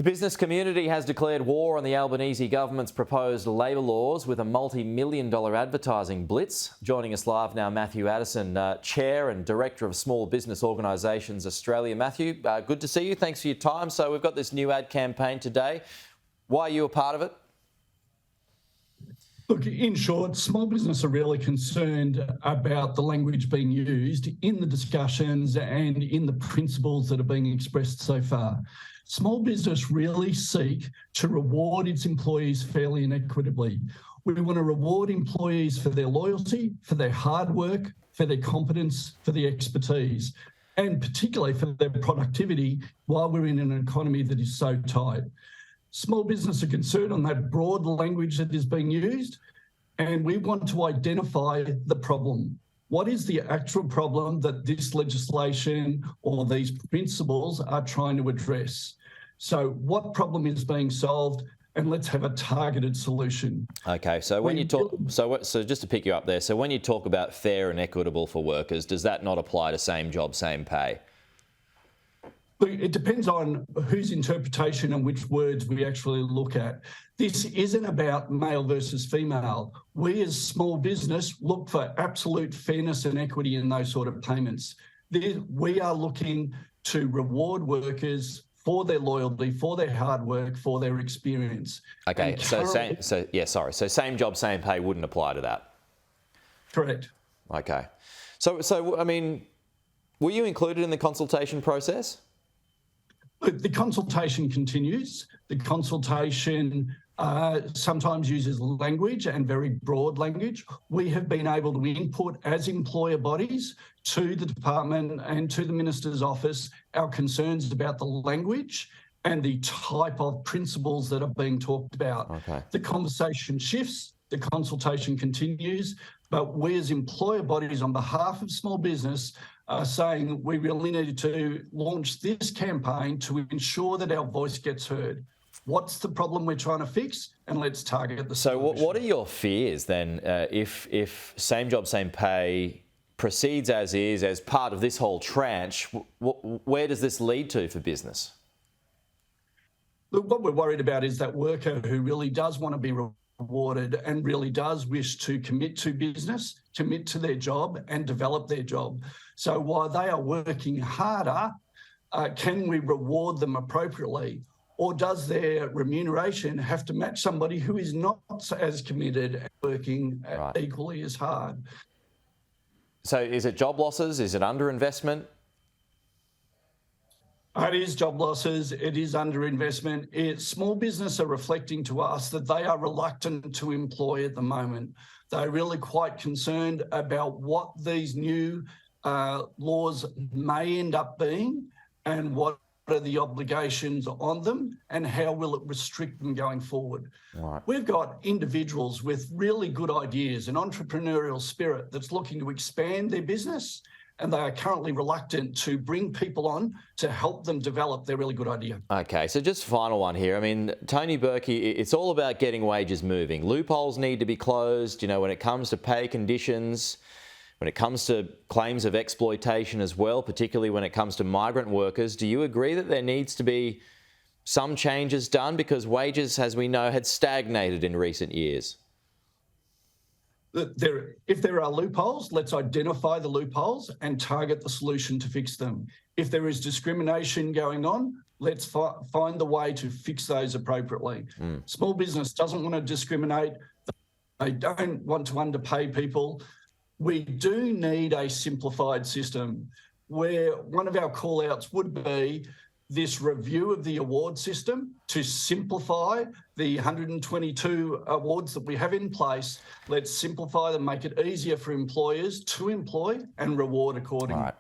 The business community has declared war on the Albanese government's proposed labour laws with a multi-million-dollar advertising blitz. Joining us live now, Matthew Addison, Chair and Director of Small Business Organisations Australia. Matthew, good to see you. Thanks for your time. So we've got this new ad campaign today. Why are you a part of it? Look, in short, small business are really concerned about the language being used in the discussions and in the principles that are being expressed so far. Small business really seek to reward its employees fairly and equitably. We want to reward employees for their loyalty, for their hard work, for their competence, for their expertise, and particularly for their productivity while we're in an economy that is so tight. Small business are concerned on that broad language that is being used, and we want to identify the problem. What is the actual problem that this legislation or these principles are trying to address? So what problem is being solved, and let's have a targeted solution. Okay, so when you talk, so just to pick you up there, so when you talk about fair and equitable for workers, does that not apply to same job, same pay? It depends on whose interpretation and which words we actually look at. This isn't about male versus female. We as small business look for absolute fairness and equity in those sort of payments. We are looking to reward workers for their loyalty, for their hard work, for their experience. Okay, so same job, same pay wouldn't apply to that. Correct. Okay. So I mean, were you included in the consultation process? The consultation continues. The consultation sometimes uses language and very broad language. We have been able to input as employer bodies to the department and to the Minister's office our concerns about the language and the type of principles that are being talked about. Okay. The conversation shifts, the consultation continues, but we as employer bodies on behalf of small business are saying we really need to launch this campaign to ensure that our voice gets heard. What's the problem we're trying to fix? And let's target the solution. So what are your fears then if same job, same pay proceeds as is, as part of this whole tranche? Where does this lead to for business? Look, what we're worried about is that worker who really does want to be rewarded and really does wish to commit to business, commit to their job and develop their job. So while they are working harder, can we reward them appropriately? Or does their remuneration have to match somebody who is not as committed and working equally as hard? So is it job losses? Is it underinvestment? It is job losses. It is underinvestment. Small business are reflecting to us that they are reluctant to employ at the moment. They're really quite concerned about what these new laws may end up being and what are the obligations on them and how will it restrict them going forward. Right. We've got individuals with really good ideas, an entrepreneurial spirit that's looking to expand their business, and they are currently reluctant to bring people on to help them develop their really good idea. Okay, so just final one here. I mean, Tony Berkey, it's all about getting wages moving. Loopholes need to be closed, you know, when it comes to pay conditions, when it comes to claims of exploitation as well, particularly when it comes to migrant workers. Do you agree that there needs to be some changes done because wages, as we know, had stagnated in recent years? If there are loopholes, let's identify the loopholes and target the solution to fix them. If there is discrimination going on, let's find the way to fix those appropriately. Small business doesn't want to discriminate. They don't want to underpay people. We do need a simplified system where one of our call-outs would be this review of the award system to simplify the 122 awards that we have in place. Let's simplify them, make it easier for employers to employ and reward accordingly. Right.